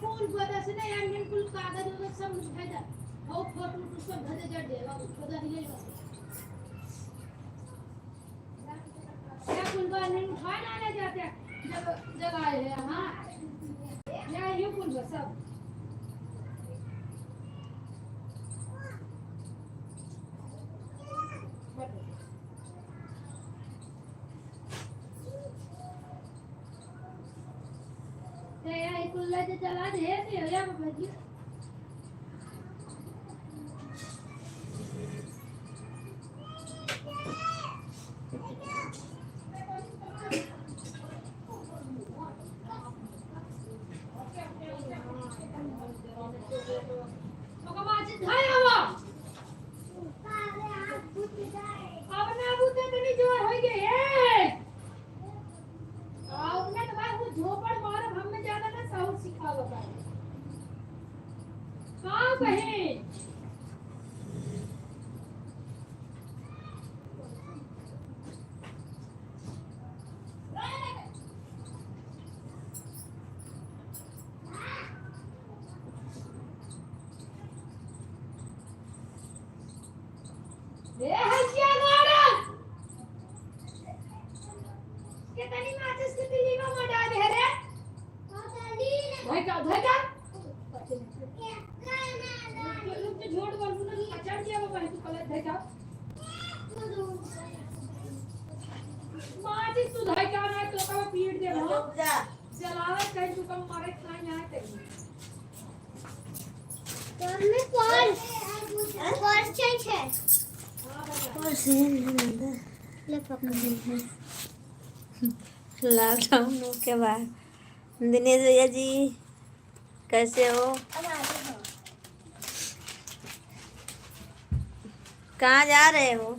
फूल गोदा से ना यार बिल्कुल कागज वगैरह सब भेजा और फोटो तो सब भेजे जड़ दे गोदा दिए क्या फूल का नहीं उठा ना ले जाते जब जब आए हैं हां या ये फूल सब ते यार कुल्ला से चला दे या बाबा जी लॉकडाउन के बाद दिनेश भैया जी कैसे हो कहाँ जा रहे हो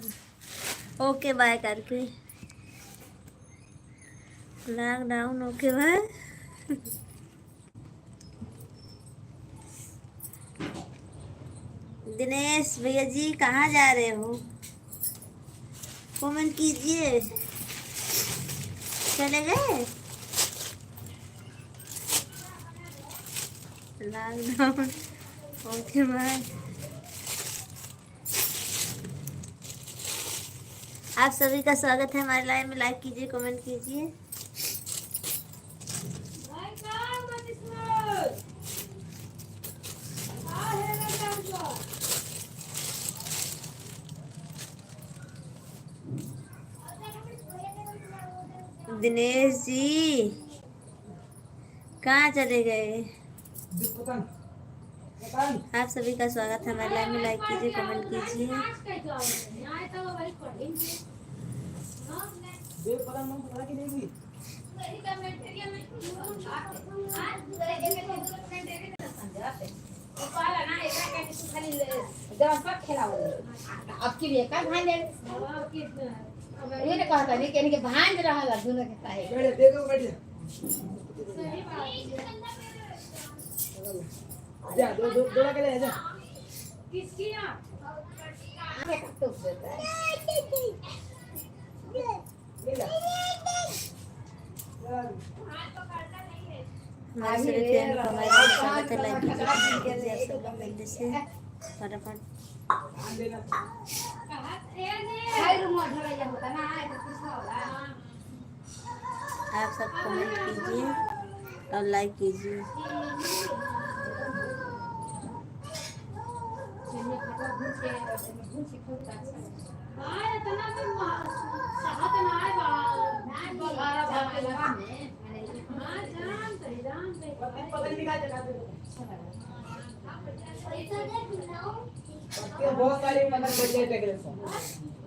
ओके बाय करके लॉकडाउन ओके बाय दिनेश भैया जी कहाँ जा रहे हो कमेंट कीजिए चले गए लॉकडाउन ओके बाय आप सभी का स्वागत है हमारे लाइव में लाइक कीजिए कमेंट कीजिए दिनेश जी कहाँ चले गए आप सभी का स्वागत है हमारे लाइव में लाइक कीजिए कमेंट कीजिए आपकी भी का भान ले ये ने कहता नहीं कि इनके भान रहा ला दोनों के पाए बैठ देखो बैठ सही बात जा दो के ले जा किसकी ना हमें का तो देता है ले ला हमारे सभी फ्रेंड को हमारे स्वागत है लाइक कीजिए सब लोग जल्दी से फटाफट आप सब कमेंट कीजिए और लाइक कीजिए बहुत सारी मतलब बच गए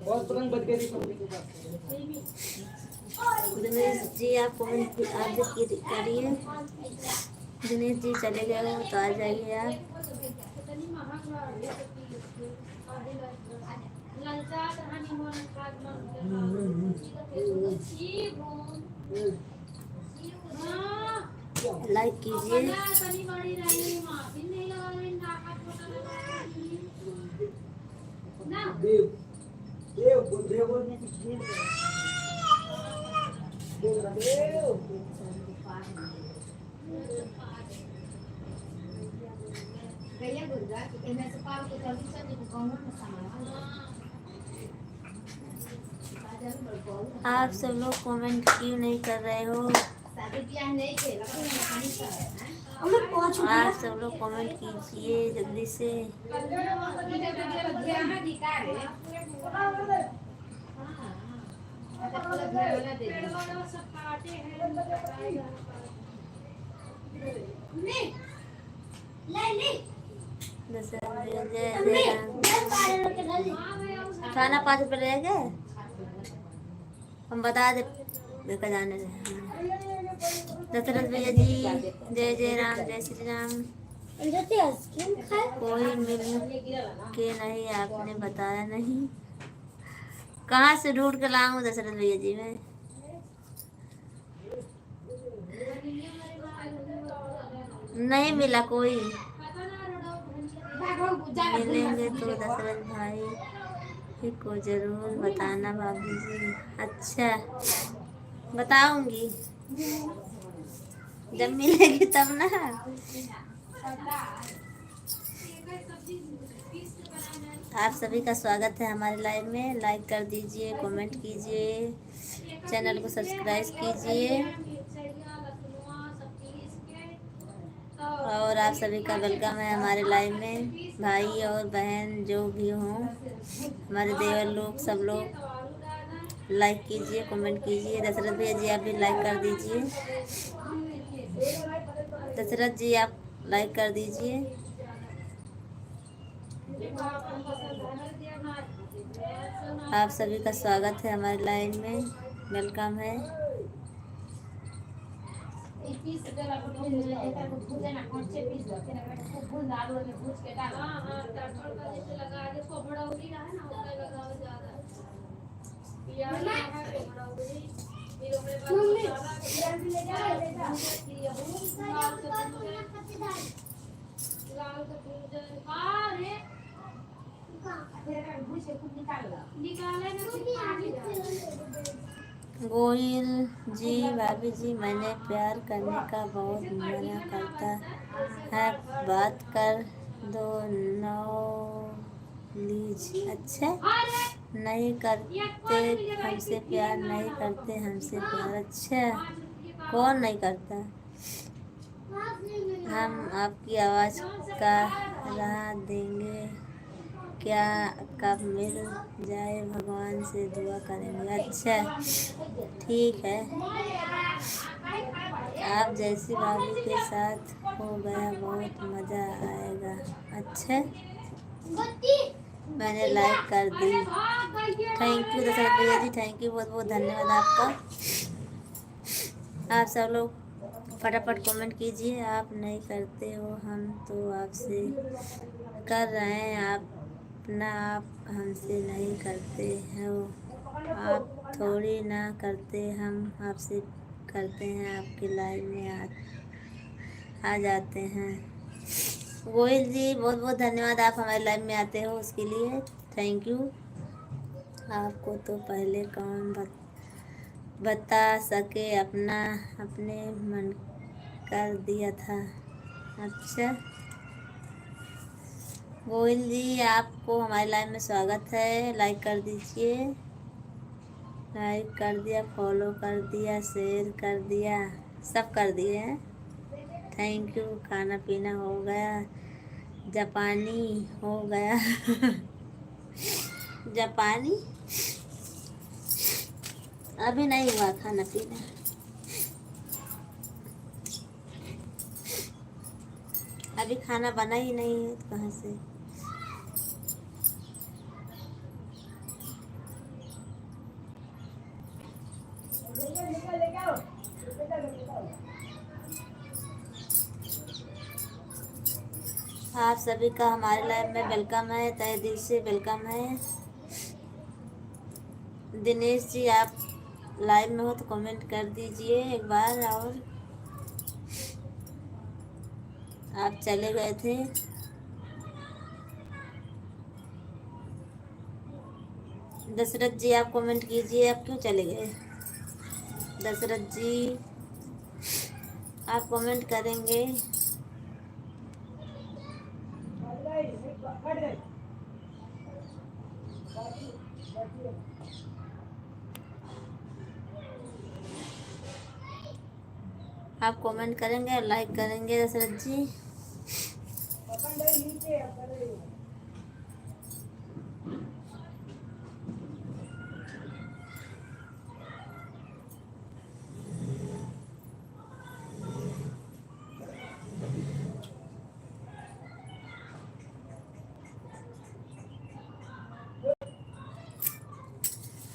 बहुत तुरंत बच गए दिनेश जी आप कमेंट आप करिए दिनेश जी चले गए हो तो आ जाइए आप लाइक कीजिए गैया बोल रहा कि इनमें से पाव को जल्दी से कौन में सामान आप सब लोग कमेंट क्यों नहीं कर रहे हो? शादी ब्याह नहीं के लगन में पानी का है आप सब लोग कमेंट कीजिए जल्दी से। खाना 5 रुपये रह गए, हम बता दे लेकर जाने रहे। दशरथ भैया जी जय जय राम, जय श्री राम। कोई मिल के नहीं, आपने बताया नहीं, कहाँ से ढूंढ के लाऊं दशरथ भैया जी मैं? नहीं मिला कोई। मिलेंगे तो दशरथ भाई को जरूर बताना भाभी जी। अच्छा बताऊंगी, जब मिलेगी तब ना। आप सभी का स्वागत है हमारे लाइव में। लाइक कर दीजिए, कमेंट कीजिए, चैनल को सब्सक्राइब कीजिए और आप सभी का वेलकम है हमारे लाइव में। भाई और बहन जो भी हों, हमारे देवर लोग, सब लोग लाइक कीजिए, कमेंट कीजिए। दशरथ भैया जी आप भी लाइक कर दीजिए। दशरथ जी आप लाइक कर दीजिए। आप सभी का स्वागत है हमारे लाइव में, वेलकम है। गोहिल जी भाभी जी, मैंने प्यार करने का बहुत मना करता है, बात कर दो प्लीज। अच्छा नहीं करते हमसे प्यार, नहीं करते हमसे प्यार। अच्छा कौन नहीं करता? हम आपकी आवाज़ का राह देंगे क्या, कब मिल जाए भगवान से दुआ करेंगे। अच्छा ठीक है, आप जैसी भाभी के साथ हो गया बहुत मज़ा आएगा। अच्छा मैंने लाइक कर दी। थैंक यू दशरथ भैया जी, थैंक यू, बहुत बहुत धन्यवाद आपका। आप सब लोग फटाफट कमेंट कीजिए। आप नहीं करते हो, हम तो आपसे कर रहे हैं, आप हमसे नहीं करते हो। आप थोड़ी ना करते, हम आपसे करते हैं, आपके लाइव में आ जाते हैं। गोहिल जी बहुत बहुत धन्यवाद, आप हमारे लाइव में आते हो उसके लिए थैंक यू। आपको तो पहले कौन बता सके, अपने मन कर दिया था। अच्छा गोहिल जी आपको हमारे लाइव में स्वागत है। लाइक कर दीजिए, लाइक कर दिया, फॉलो कर दिया, शेयर कर दिया, सब कर दिए हैं। Thank you. खाना पीना हो गया, जापानी हो गया जापानी अभी नहीं हुआ खाना पीना। अभी खाना बना ही नहीं है तो कहाँ से। आप सभी का हमारे लाइव में वेलकम है, तहे दिल से वेलकम है। दिनेश जी आप लाइव में हो तो कमेंट कर दीजिए एक बार। और आप चले गए थे, दशरथ जी आप कमेंट कीजिए, आप क्यों चले गए? दशरथ जी आप कमेंट करेंगे आप कमेंट करेंगे और लाइक करेंगे दशरथ जी।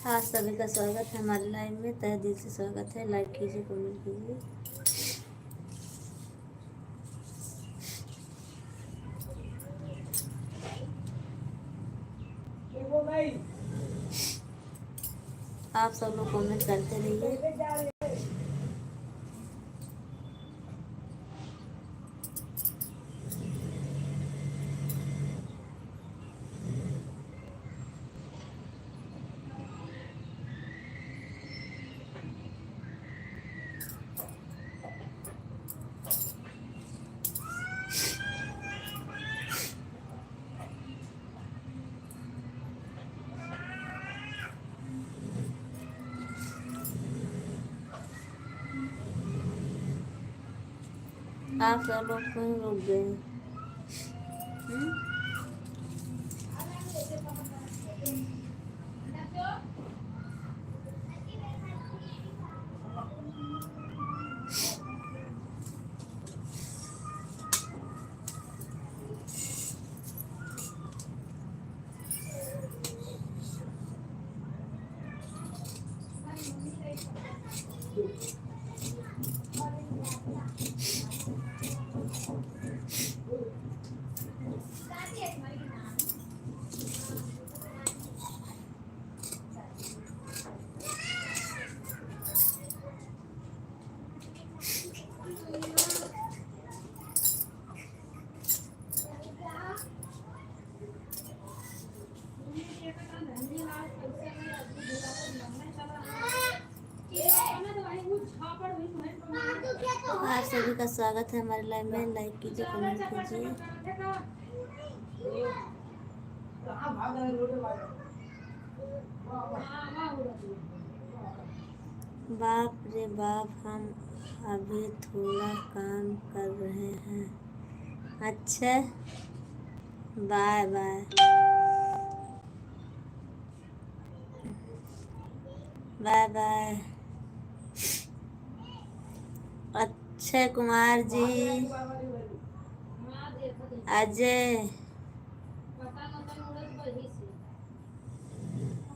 हाँ, सभी का स्वागत है हमारे लाइव में, तहे दिल से स्वागत है। लाइक कीजिए, कमेंट कीजिए। आप सब लोग कमेंट करते रहिए। आप सब लोग क्यों रुक गए? आप सभी का स्वागत है हमारे लाइव में। लाइक कीजिए, कमेंट कीजिए। बाप रे बाप, हम अभी थोड़ा काम कर रहे हैं। अच्छा, bye bye. Bye bye. Akshay Kumar ji, Ajay,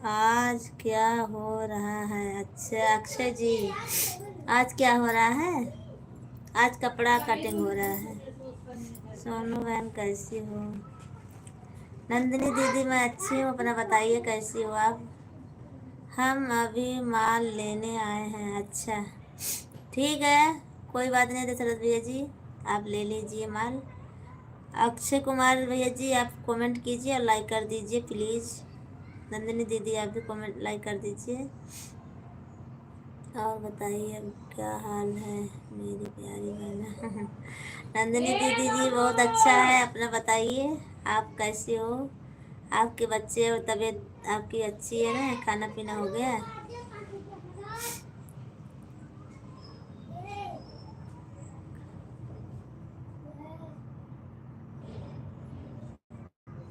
आज क्या हो रहा है? अच्छा अक्षय जी, आज क्या हो रहा है? आज कपड़ा कटिंग हो रहा है। सोनू बहन कैसी हो? नंदिनी दीदी मैं अच्छी हूँ, अपना बताइए कैसी हो आप? हम अभी माल लेने आए हैं। अच्छा ठीक है, कोई बात नहीं दशरथ भैया जी, आप ले लीजिए माल। अक्षय कुमार भैया जी आप कमेंट कीजिए और लाइक कर दीजिए प्लीज़। नंदिनी दीदी आप भी कमेंट लाइक कर दीजिए। और बताइए अब क्या हाल है मेरी प्यारी बहना? नंदिनी दीदी जी बहुत अच्छा है, अपना बताइए आप कैसे हो? आपके बच्चे और तबीयत आपकी अच्छी है ना? खाना पीना हो गया?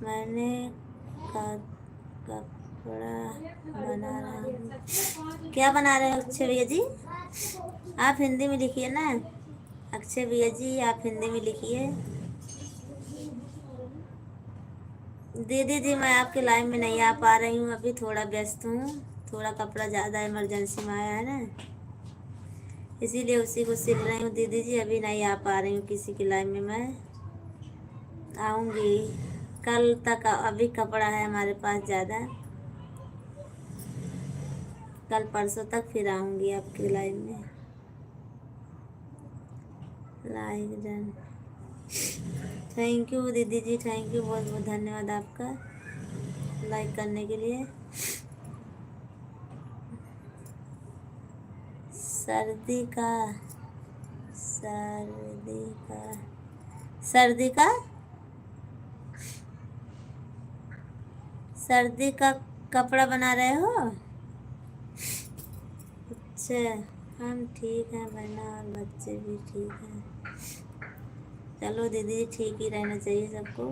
मैंने कपड़ा बना रहा हूँ। क्या बना रहे हो अक्षय भैया जी? आप हिंदी में लिखिए ना। अक्षय भैया जी आप हिंदी में लिखिए। दीदी जी मैं आपके लाइव में नहीं आ पा रही हूँ, अभी थोड़ा व्यस्त हूँ। थोड़ा कपड़ा ज़्यादा इमरजेंसी में आया है ना, इसीलिए उसी को सिल रही हूँ। दीदी जी अभी नहीं आ पा रही हूँ किसी के लाइव में, मैं आऊँगी कल तक। अभी कपड़ा है हमारे पास ज़्यादा, कल परसों तक फिर आऊँगी आपके लाइव में। Live done. थैंक यू दीदी जी, थैंक यू, बहुत बहुत धन्यवाद आपका लाइक करने के लिए। सर्दी का सर्दी का कपड़ा बना रहे हो? अच्छा हम ठीक हैं बहना और बच्चे भी ठीक हैं। चलो दीदी ठीक ही रहना चाहिए सबको।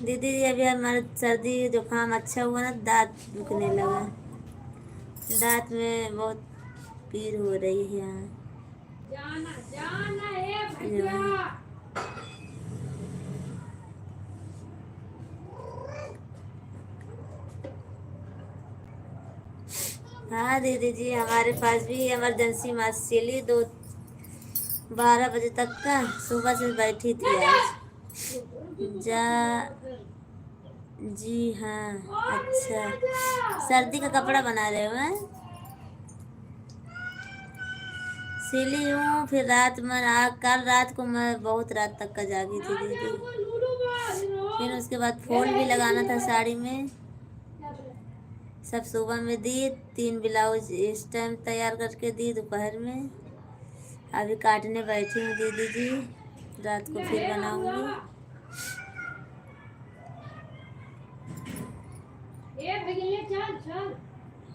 दीदी जी अभी हमारा सर्दी जुकाम अच्छा हुआ ना, दांत दुखने लगा, दांत में बहुत पीड़ हो रही है यहाँ। हाँ दीदी जी हमारे पास भी इमरजेंसी मास्क चली, 12 बजे तक का सुबह से बैठी थी आज। जा जी हाँ। अच्छा सर्दी का कपड़ा बना रहे हो हैं? सिली हूँ, फिर रात में कल रात को मैं बहुत रात तक का जागी थी दीदी। फिर उसके बाद फॉल भी लगाना था साड़ी में, सब सुबह में दी। 3 ब्लाउज इस टाइम तैयार करके दी दोपहर में। अभी काटने बैठी हूँ दीदी जी, रात को फिर बनाऊंगी।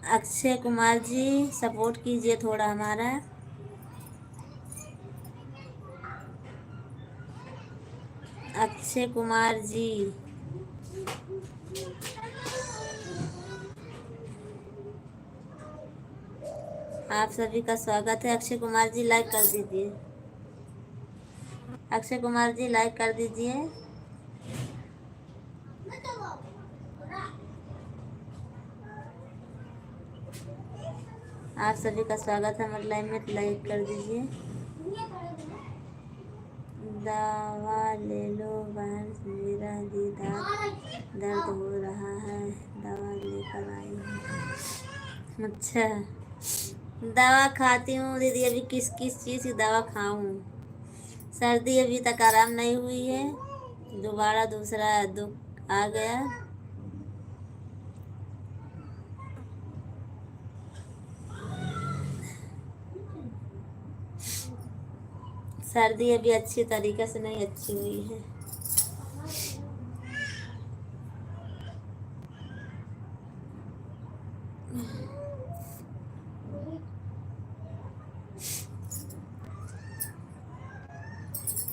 अक्षय कुमार जी सपोर्ट कीजिए थोड़ा हमारा। अक्षय कुमार जी आप सभी का स्वागत है। अक्षय कुमार जी लाइक कर दीजिए। अक्षय कुमार जी लाइक कर दीजिए। आप सभी का स्वागत है हमारे लाइव में, लाइक कर दीजिए। दवा ले लो बहन, मेरा भी दर्द हो रहा है, दवा लेकर आई हूँ। अच्छा दवा खाती हूँ दीदी, अभी किस किस चीज़ की दवा खाऊं? सर्दी अभी तक आराम नहीं हुई है, दोबारा दूसरा दुख आ गया। सर्दी अभी अच्छी तरीके से नहीं अच्छी हुई है।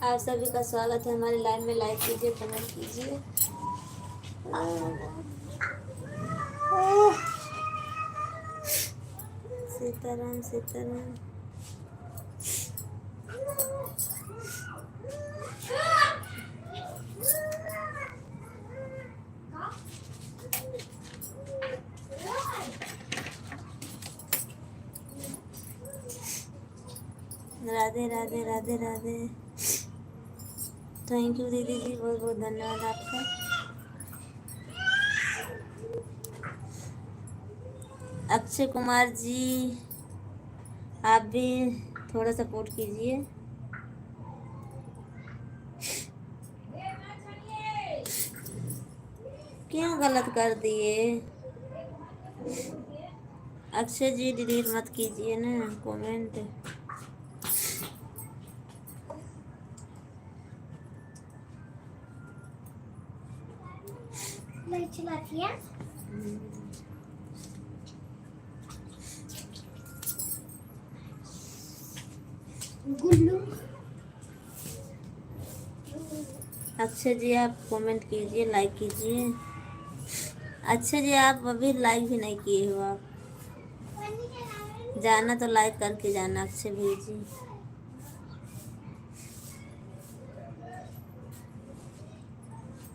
आप सभी का स्वागत है हमारे लाइव में, लाइक कीजिए, कमेंट कीजिए। सीताराम सीताराम। राधे राधे राधे राधे। थैंक यू दीदी जी, बहुत बहुत धन्यवाद आपका। अक्षय कुमार जी आप भी थोड़ा सपोर्ट कीजिए। क्यों गलत कर दिए? अक्षय जी डिलीट मत कीजिए ना कमेंट। अक्षय जी आप कमेंट कीजिए, लाइक कीजिए। अक्षय जी आप अभी लाइक भी नहीं किए हो, आप जाना तो लाइक करके जाना अक्षय भाई जी।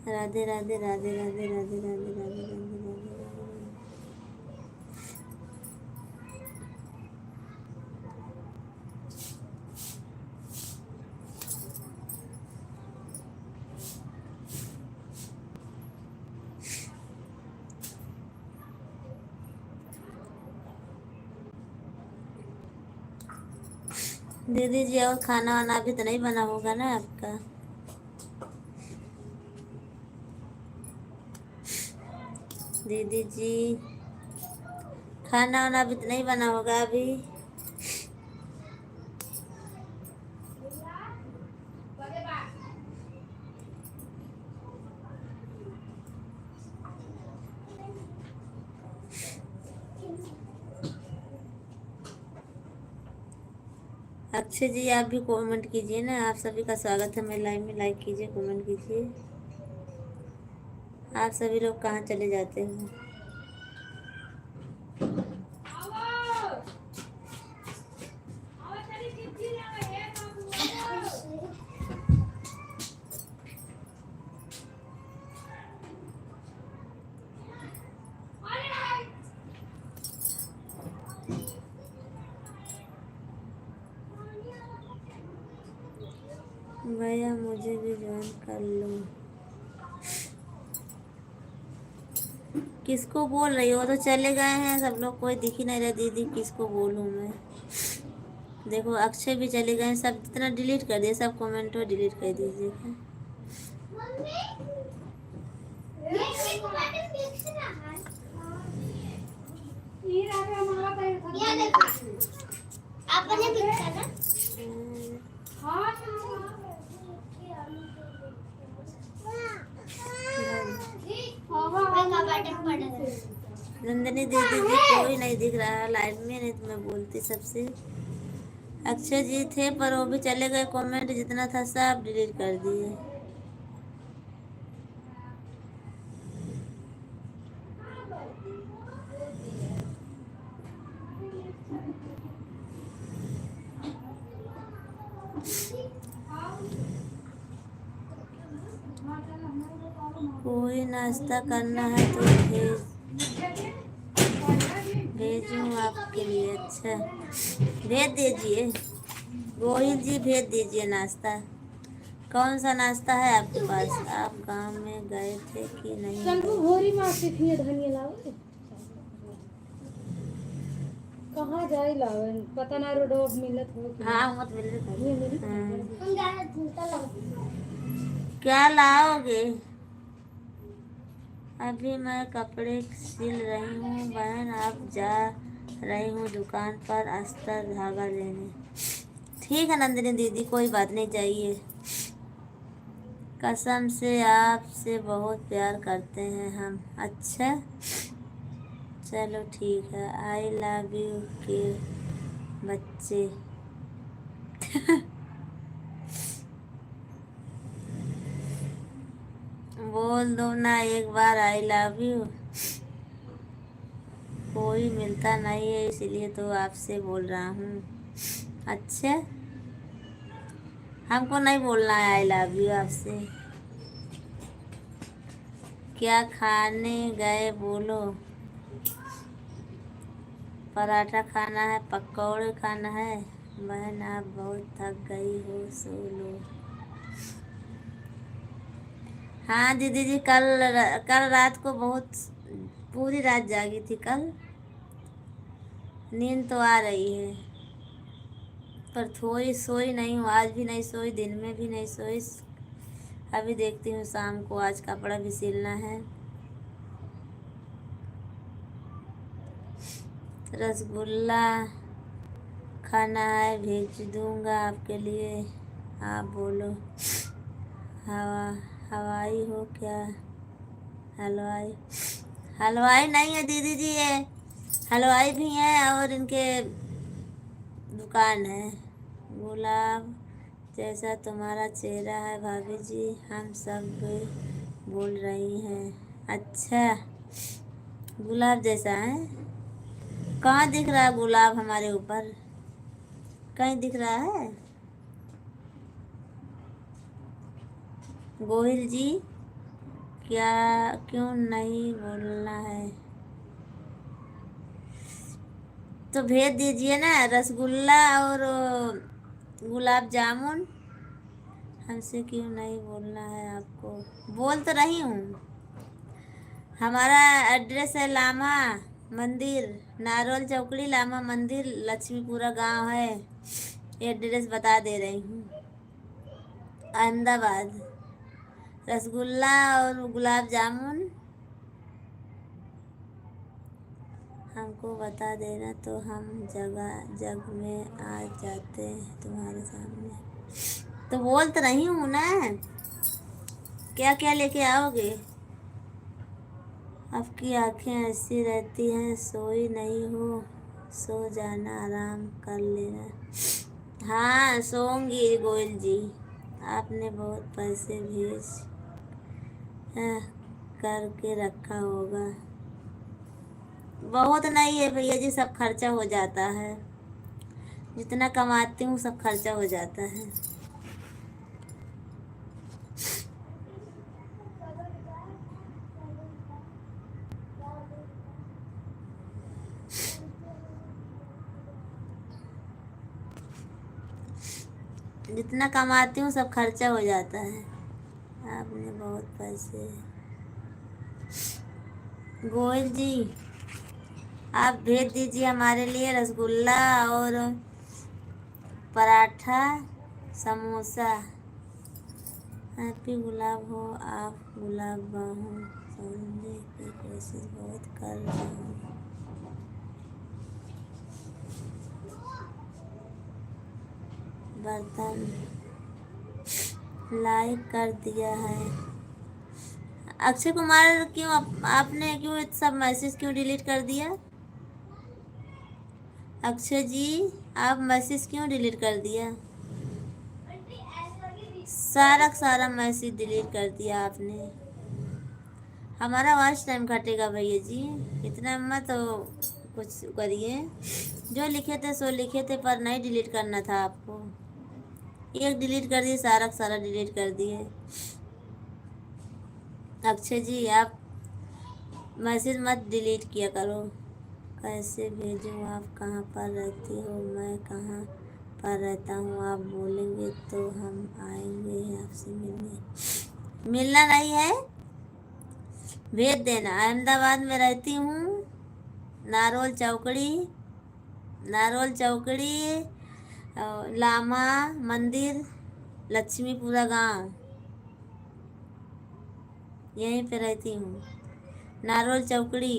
राधे राधे राधे राधे राधे राधे राधे राधे राधे। दीदी जी और खाना वाना अभी तो नहीं बना होगा ना आपका? दीदी जी खाना वाना अभी तो नहीं बना होगा अभी? अक्षय जी आप भी कमेंट कीजिए ना, आप सभी का स्वागत है मेरे लाइव में। लाइक कीजिए, कमेंट कीजिए। आप सभी लोग कहाँ चले जाते हो? भैया मुझे भी ज्वाइन कर लो। किसको बोल रही हो? तो चले गए हैं सब लोग, कोई दिख ही नहीं रहा। दीदी किसको बोलूं मैं? देखो अक्षय भी चले गए, सब जितना डिलीट कर दिए, सब कमेंट डिलीट कर दीजिएगा। नंदनी दीदी जी कोई नहीं दिख रहा लाइव में, नहीं तो मैं बोलती सबसे। अक्षय जी थे पर वो भी चले गए, कमेंट जितना था सब डिलीट कर दिए। कोई नाश्ता करना है तो भेजूँ आपके लिए? अच्छा भेज दीजिए गोहिल जी, भेज दीजिए नाश्ता। कौन सा नाश्ता है आपके पास? आप गांव में गए थे कि नहीं? कहाँ जाए लावन पता ना, रोड मिलत हो। हाँ मत मिल क्या लाओगे? अभी मैं कपड़े सिल रही हूँ बहन, आप जा रही हूँ दुकान पर अस्तर धागा लेने। ठीक है नंदिनी दीदी, कोई बात नहीं, चाहिए। कसम से आपसे बहुत प्यार करते हैं हम। अच्छा चलो ठीक है। आई लव यू के बच्चे। बोल दो ना एक बार आई लव यू। कोई मिलता नहीं है इसलिए तो आपसे बोल रहा हूँ। अच्छा हमको नहीं बोलना है आई लव यू आपसे। क्या खाने गए बोलो? पराठा खाना है, पकौड़े खाना है। बहन आप बहुत थक गई हो, सो लो। हाँ दीदी जी, कल रात को बहुत पूरी रात जागी थी। कल नींद तो आ रही है पर थोड़ी सोई नहीं हूँ। आज भी नहीं सोई, दिन में भी नहीं सोई। अभी देखती हूँ शाम को, आज कपड़ा भी सिलना है। रसगुल्ला खाना है, भेज दूँगा आपके लिए। आप बोलो हवाई हो क्या? हलवाई हलवाई नहीं है दीदी जी, ये हलवाई भी हैं और इनके दुकान है। गुलाब जैसा तुम्हारा चेहरा है भाभी जी, हम सब बोल रही हैं। अच्छा गुलाब जैसा है? कहाँ दिख रहा है गुलाब हमारे ऊपर? कहीं दिख रहा है? गोहिल जी क्या क्यों नहीं बोलना है? तो भेज दीजिए ना रसगुल्ला और गुलाब जामुन। हमसे क्यों नहीं बोलना है आपको? बोल तो रही हूँ। हमारा एड्रेस है लामा मंदिर, नारोल चौकड़ी, लामा मंदिर, लक्ष्मीपुरा गांव है। एड्रेस बता दे रही हूँ, अहमदाबाद। रसगुल्ला और गुलाब जामुन हमको बता देना तो हम जग में आ जाते हैं तुम्हारे सामने। तो बोल तो रही हूँ ना, क्या क्या लेके आओगे? आपकी आंखें ऐसी रहती हैं, सोई नहीं हो? सो जाना, आराम कर लेना। हाँ सोऊंगी गोयल जी। आपने बहुत पैसे भेज करके रखा होगा। बहुत नहीं है भैया जी, सब खर्चा हो जाता है। जितना कमाती हूँ सब खर्चा हो जाता है। जितना कमाती हूँ सब खर्चा हो जाता है। आपने बहुत पैसे। गोयल जी आप भेज दीजिए हमारे लिए रसगुल्ला और पराठा समोसा। हैप्पी गुलाब हो आप गुलाब बाहों समझने की कोशिश बहुत कर रहा हूँ। बर्तन लाइक कर दिया है। अक्षय कुमार क्यों आपने क्यों सब मैसेज क्यों डिलीट कर दिया? अक्षय जी आप मैसेज क्यों डिलीट कर दिया? सारा मैसेज डिलीट कर दिया आपने। हमारा वॉच टाइम घटेगा भैया जी, इतना मत तो कुछ करिए। जो लिखे थे सो लिखे थे, पर नहीं डिलीट करना था आपको। एक डिलीट कर दिए, सारा डिलीट कर दिए। अक्षय जी आप मैसेज मत डिलीट किया करो। कैसे भेजूँ? आप कहाँ पर रहती हो? मैं कहाँ पर रहता हूँ? आप बोलेंगे तो हम आएंगे आपसे मिलने। मिलना नहीं है, भेज देना। अहमदाबाद में रहती हूँ, नारोल चौकड़ी लामा मंदिर लक्ष्मीपुरा गांव, यहीं पे रहती हूँ। नारोल चौकड़ी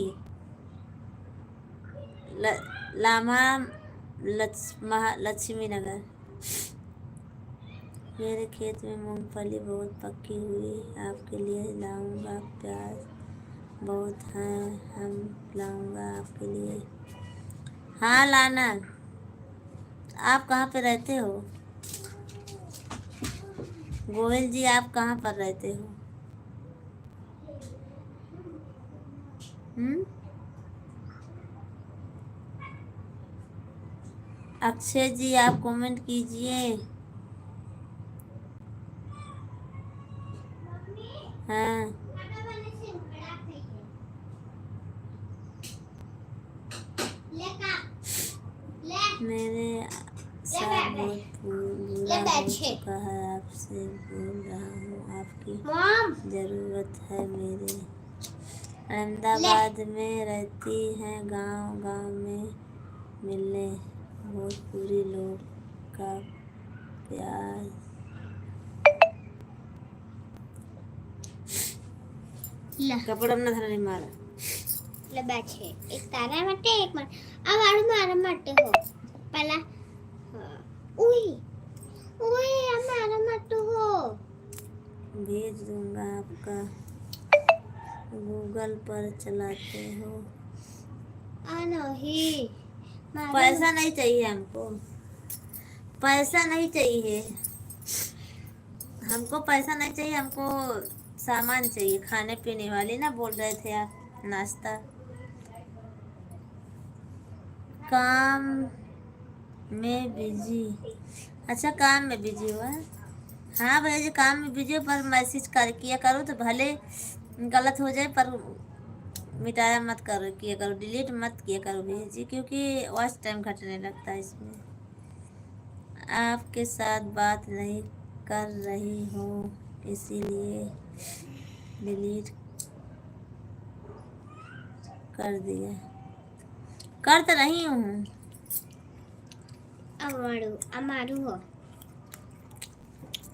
लामा लक्ष्मी नगर। मेरे खेत में मूंगफली बहुत पकी हुई, आपके लिए लाऊंगा। प्याज बहुत हैं, हम लाऊंगा आपके लिए। हाँ लाना। आप कहाँ पे रहते हो? गोयल जी आप कहाँ पर रहते हो? अक्षय जी आप कमेंट कीजिए। हाँ मेरे साथ बहुत बुरा हो चुका है, आपसे बोल रहा हूँ। आपकी ज़रूरत है मेरे। अहमदाबाद में रहती हैं, गांव में मिलने भोजपुरी लोग का प्यार। कपड़ा ना धरने मारा છે એક તારા માટે એક આ વાળું મારા માટે હો પેલા ઉઈ उई हमारा मत हो। भेज दूंगा। आपका गूगल पर चलाते हो? नहीं पैसा नहीं चाहिए हमको, पैसा नहीं चाहिए हमको, पैसा नहीं चाहिए हमको, सामान चाहिए खाने पीने वाली। ना बोल रहे थे आप नाश्ता। काम में बिजी? अच्छा काम में बिजी हुआ। हाँ भैया जी काम में बिजी हो, पर मैसेज कर किया करो तो भले गलत हो जाए, पर मिटाया मत करो, किया करो, डिलीट मत किया करो भैया जी, क्योंकि वॉच टाइम घटने लगता है इसमें। आपके साथ बात नहीं कर रही हूँ इसीलिए डिलीट कर दिया। कर तो रही हूँ। અમારું હો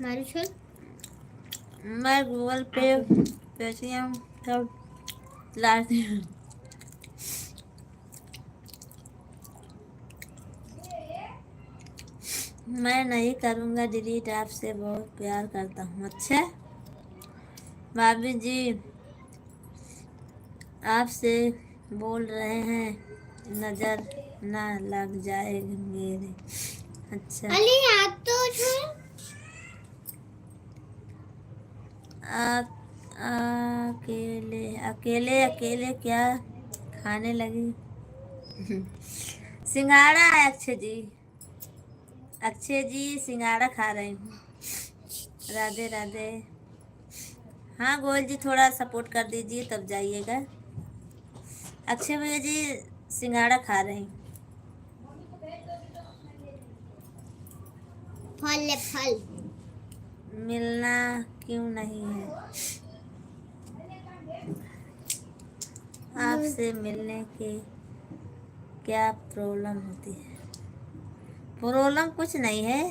મારું છે। मैं गूगल पे पेटीएम सब लाती हूँ। मैं नहीं करूँगा डिलीट, आपसे बहुत प्यार करता हूँ। अच्छा भाभी जी आपसे बोल रहे हैं, नज़र ना लग जाए मेरे। अच्छा अली हाथ तो छोड़। अकेले अकेले अकेले क्या खाने लगी? सिंघाड़ा है अक्षय जी। अक्षय जी सिंघाड़ा खा रही हूँ। राधे राधे। हाँ गोयल जी थोड़ा सपोर्ट कर दीजिए तब जाइएगा। अक्षय भैया जी सिंघाड़ा खा रहे हैं। फल है फल। मिलना क्यों नहीं है? आपसे मिलने के क्या प्रॉब्लम होती है? प्रॉब्लम कुछ नहीं है,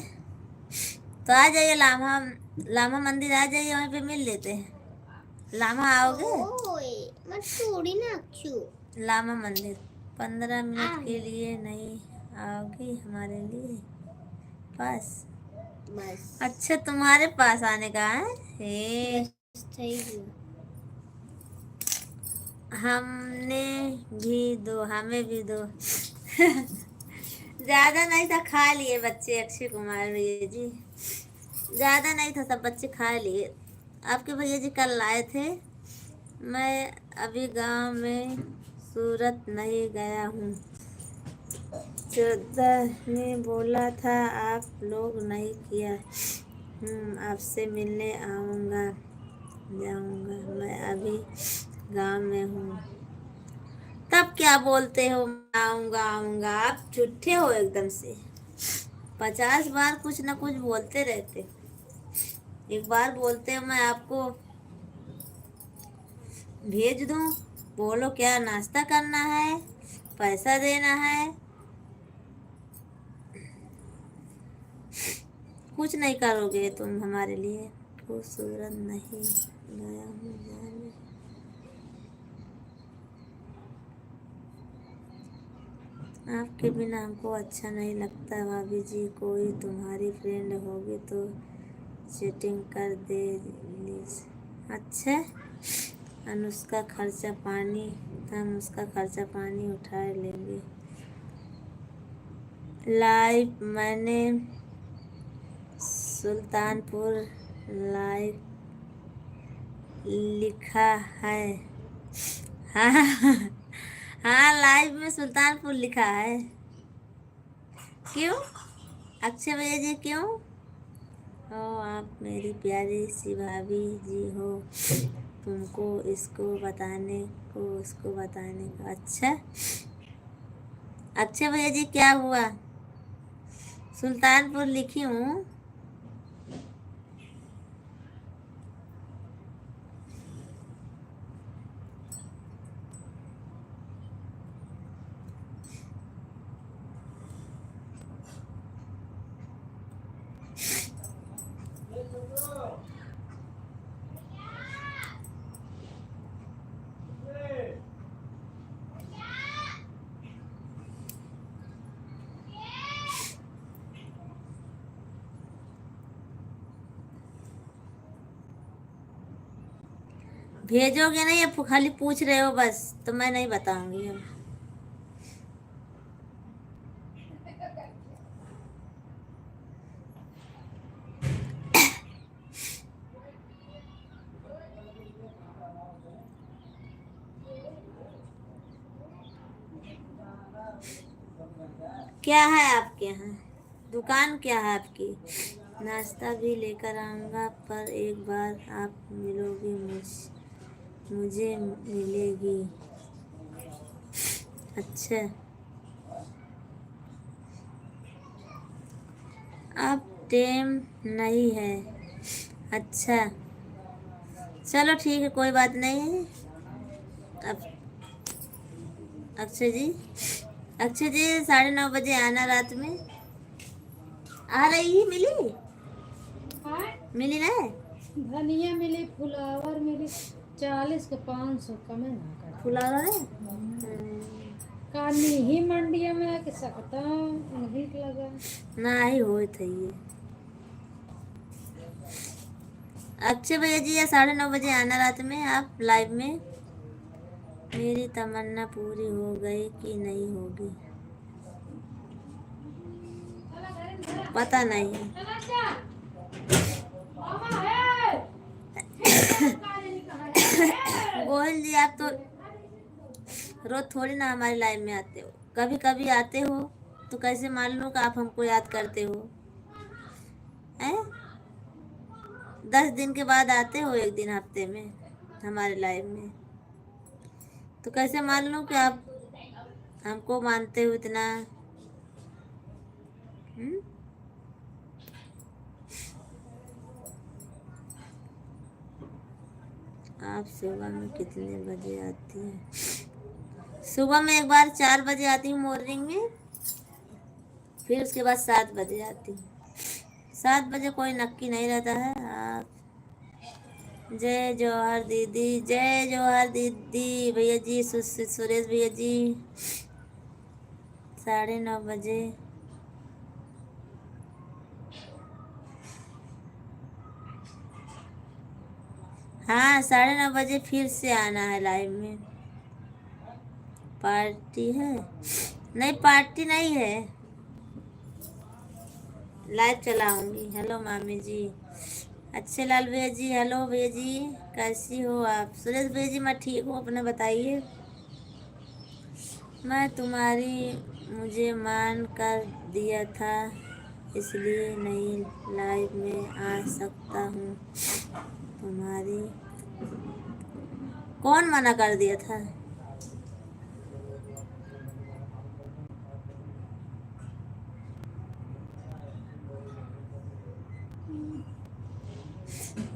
तो आ जाइए लामा लामा मंदिर आ जाइए, वहीं पे मिल लेते हैं। लामा आओगे? ओए मत छोड़ी ना अक्षु। लामा मंदिर 15 मिनट के लिए नहीं आओगी हमारे लिए पास? बस अच्छा तुम्हारे पास आने का है? Hey thank you. हमें भी दो। ज्यादा नहीं था, खा लिए बच्चे। अक्षय कुमार भैया जी ज्यादा नहीं था, सब बच्चे खा लिए। आपके भैया जी कल लाए थे। मैं अभी गांव में सूरत नहीं गया हूँ। 14 ने बोला था आप लोग नहीं किया। आपसे मिलने आऊँगा जाऊँगा। मैं अभी गांव में हूँ। तब क्या बोलते हो आऊँगा आऊँगा? आप झूठे हो एकदम से। 50 बार कुछ ना कुछ बोलते रहते। एक बार बोलते हो मैं आपको भेज दूँ, बोलो क्या नाश्ता करना है, पैसा देना है। कुछ नहीं करोगे तुम हमारे लिए। खूबसूरत नहीं गया हूँ जाने। आपके बिना हमको अच्छा नहीं लगता भाभी जी। कोई तुम्हारी फ्रेंड होगी तो चीटिंग कर दे प्लीज। अच्छा अनुष्का खर्चा पानी, हम उसका खर्चा पानी उठा लेंगे। लाइव मैंने सुल्तानपुर लाइव लिखा है। हाँ हाँ लाइव में सुल्तानपुर लिखा है। क्यों अक्षय भैया जी क्यों? ओ आप मेरी प्यारी सी भाभी जी हो, तुमको इसको बताने को उसको बताने का। अच्छा अक्षय भैया जी क्या हुआ? सुल्तानपुर लिखी हूँ। भेजोगे नहीं या खाली पूछ रहे हो बस? तो मैं नहीं बताऊंगी अब। क्या है आपके यहाँ? दुकान क्या है आपकी? नाश्ता भी लेकर आऊँगा पर एक बार आप मिलोगे मुझे मिलेगी। अच्छा अब टाइम नहीं है। अच्छा चलो ठीक है कोई बात नहीं है। अब अक्षय जी 9:30 बजे आना रात में। आ रही मिली? मिली ना? धनिया मिली, फ्लावर मिली, 40 के 500 कमे ना कर। फुलारा है। कानी ही मंडिया में आके सकता नहीं लगा ना ही हो थे ये। अक्षय भैया जी या 9:30 बजे आना रात में आप लाइव में। मेरी तमन्ना पूरी हो गई कि नहीं होगी? पता नहीं। गोहिल जी आप तो रोज थोड़ी ना हमारी लाइफ में आते हो, कभी कभी आते हो, तो कैसे मान लो कि आप हमको याद करते हो? हैं? 10 दिन के बाद आते हो, एक दिन हफ्ते में हमारे लाइफ में, तो कैसे मान लो कि आप हमको मानते हो इतना? हम्म? आप सुबह में कितने बजे आती हैं? सुबह में एक बार 4 बजे आती हूँ मॉर्निंग में, फिर उसके बाद 7 बजे आती हूँ। 7 बजे कोई नक्की नहीं रहता है। आप जय जवाहर दीदी, जय जवाहर दीदी, भैया जी, सुरेश भैया जी 9:30 बजे। हाँ 9:30 बजे फिर से आना है लाइव में। पार्टी है? नहीं पार्टी नहीं है, लाइव चलाऊंगी। हेलो मामी जी, अच्छे लाल भैया जी, हेलो भैया जी, कैसी हो आप? सुरेश भैया जी मैं ठीक हूँ, अपना बताइए। मैं तुम्हारी मुझे मान कर दिया था, इसलिए नहीं लाइव में आ सकता हूँ। तुम्हारी कौन मना कर दिया था?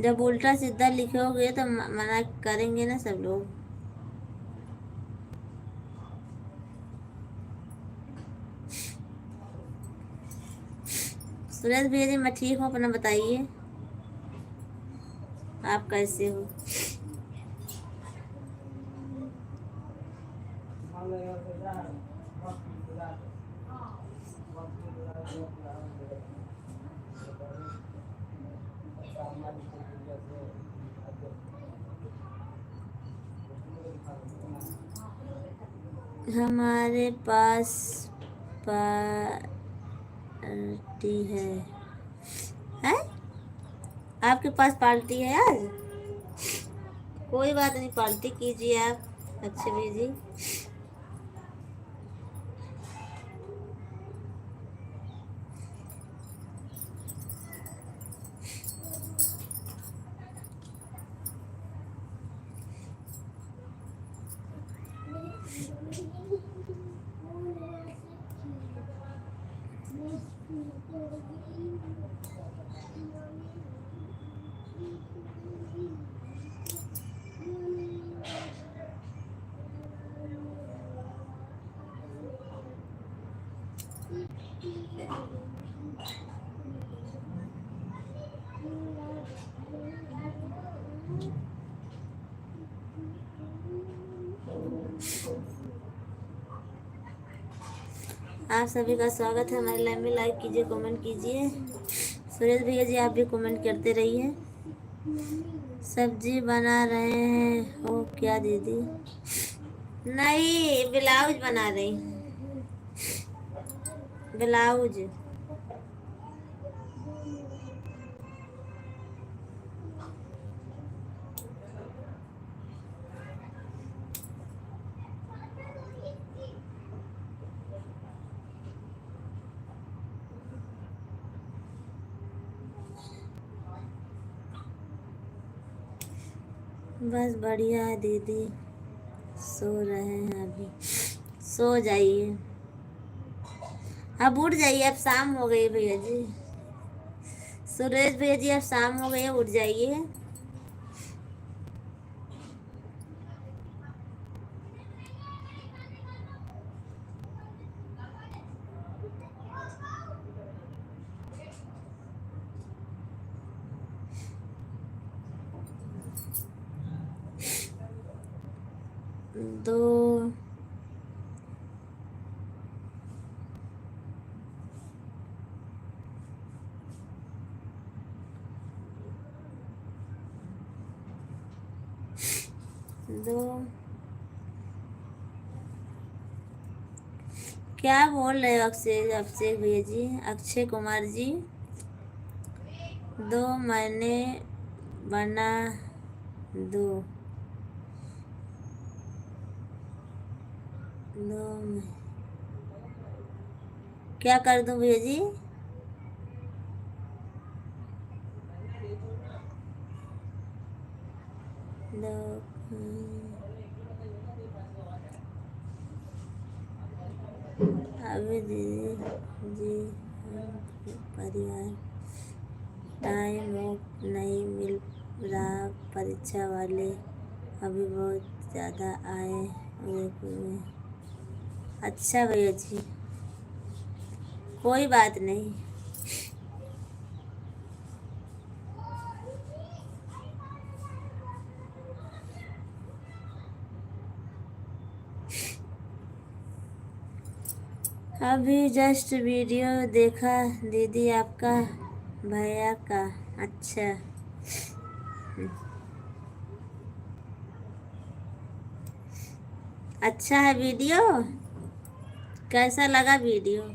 जब उल्टा सीधा लिखोगे तो मना करेंगे ना सब लोग। सुरेश भैया जी मैं ठीक हूँ, अपना बताइए आप कैसे हो? हमारे पास पार्टी है? आपके पास पार्टी है आज? कोई बात नहीं, पार्टी कीजिए आप अच्छे भैया जी। आप सभी का स्वागत है हमारे लाइव में। लाइक कीजिए, कमेंट कीजिए। सुरेश भैया जी आप भी कमेंट करते रहिए। सब्जी बना रहे हैं हो क्या दीदी? नहीं ब्लाउज बना रही, ब्लाउज। बस बढ़िया है दीदी, सो रहे हैं अभी। सो जाइए, अब उठ जाइए, अब शाम हो गई भैया जी। सुरेश भैया जी अब शाम हो गई है, उठ जाइए। दो क्या बोल रहे हो अक्षय अभिषेक भैया जी? अक्षय कुमार जी, 2 महीने बना दो, 2 क्या कर दूं भैया जी? दो अभी दीदी जी हम परिवार टाइम ऑफ नहीं मिल रहा, परीक्षा वाले अभी बहुत ज़्यादा आए उदयपुर में। अच्छा भैया जी, कोई बात नहीं। अभी जस्ट वीडियो देखा दीदी आपका भैया का। अच्छा, अच्छा है वीडियो? कैसा लगा वीडियो?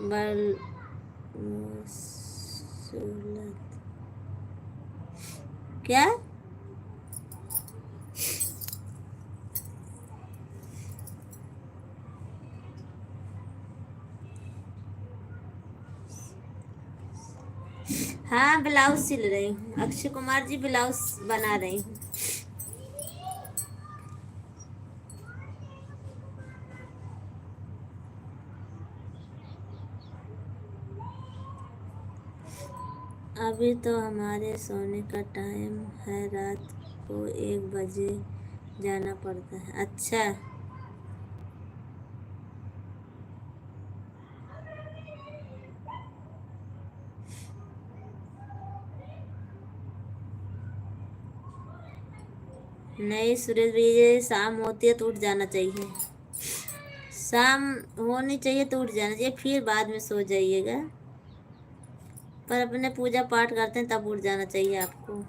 बल मुसूलत क्या? हाँ, ब्लाउज सिल रही हूँ अक्षय कुमार जी, ब्लाउज बना रही हूँ। अभी तो हमारे सोने का टाइम है, रात को 1 बजे जाना पड़ता है। अच्छा, नहीं सुरेश भैया, शाम होती है तो उठ जाना चाहिए, शाम होनी चाहिए तो उठ जाना चाहिए, फिर बाद में सो जाइएगा। पर अपने पूजा पाठ करते हैं तब उठ जाना चाहिए आपको।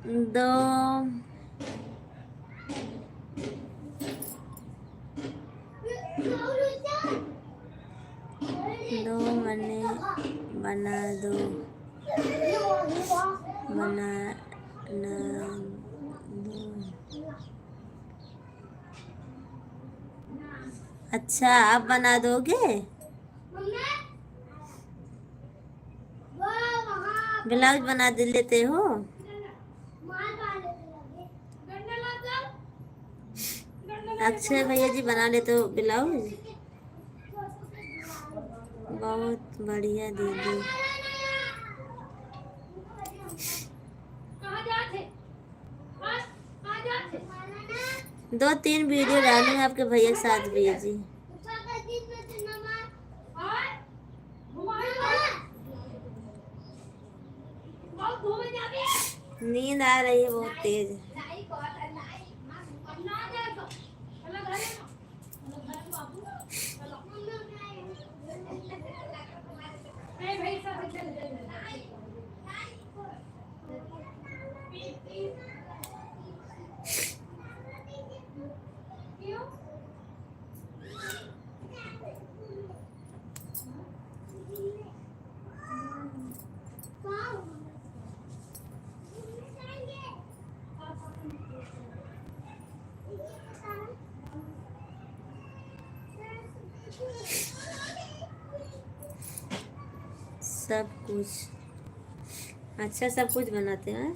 दो 2 महीने बना दो, बना दो। अच्छा, आप बना दोगे? ब्लाउज बना दे लेते हो? अक्षय भैया जी बना लेते हो ब्लाउज? बहुत बढ़िया दीदी। 2-3 वीडियो डालूंगा आपके भैया के साथ भैया जी। नींद आ रही है बहुत तेज। सब कुछ अच्छा, सब कुछ बनाते हैं।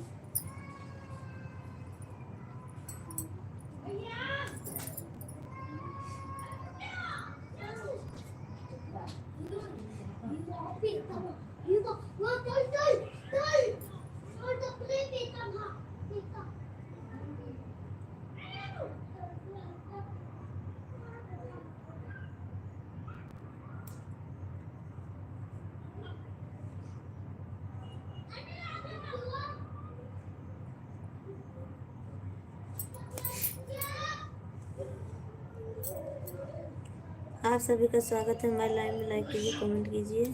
आप सभी का स्वागत है हमारे लाइव में। लाइक कीजिए, कमेंट कीजिए।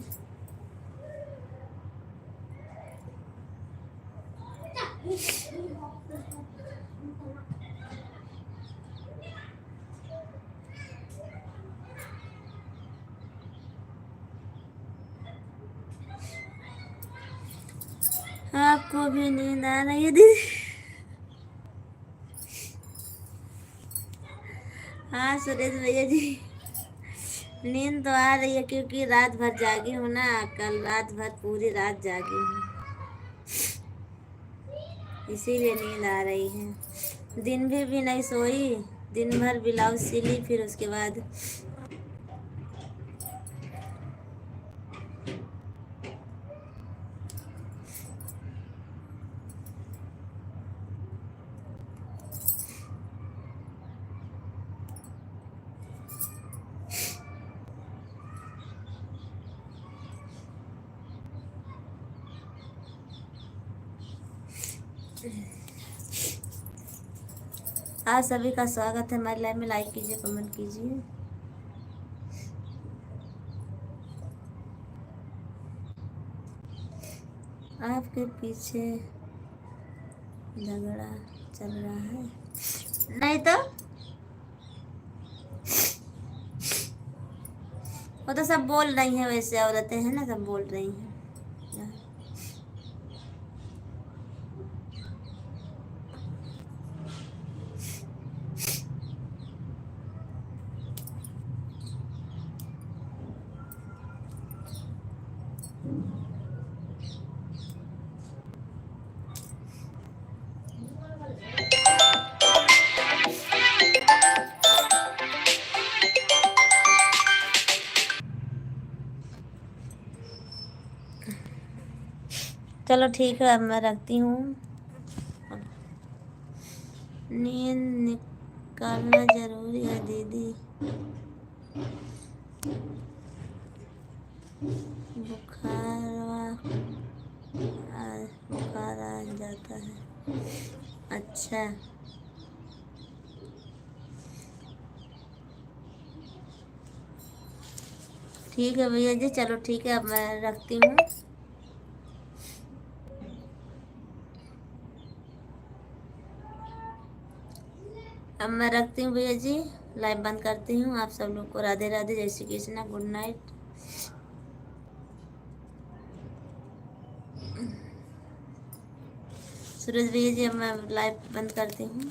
आपको भी नींद आ रही है दीदी? हाँ सुरेश भैया जी, नींद तो आ रही है क्योंकि रात भर जागी हूँ ना। कल रात भर पूरी रात जागी हूँ, इसीलिए नींद आ रही है। दिन भी नहीं सोई, दिन भर ब्लाउज सिली, फिर उसके बाद आप सभी का स्वागत है हमारे लाइव में। लाइक कीजिए, कमेंट कीजिए। आपके पीछे झगड़ा चल रहा है? नहीं तो वो तो सब बोल रही हैं, वैसे औरतें हैं ना, सब बोल रही हैं। चलो ठीक है, अब मैं रखती हूँ। नींद निकालना जरूरी है दीदी, बुखार आ जाता है। अच्छा ठीक है भैया जी, चलो ठीक है, अब मैं रखती हूँ। अब मैं रखती हूँ भैया जी, लाइव बंद करती हूँ। आप सब लोग को राधे राधे, जय श्री कृष्णा, गुड नाइट। सूरज भैया जी, अब मैं लाइव बंद करती हूँ।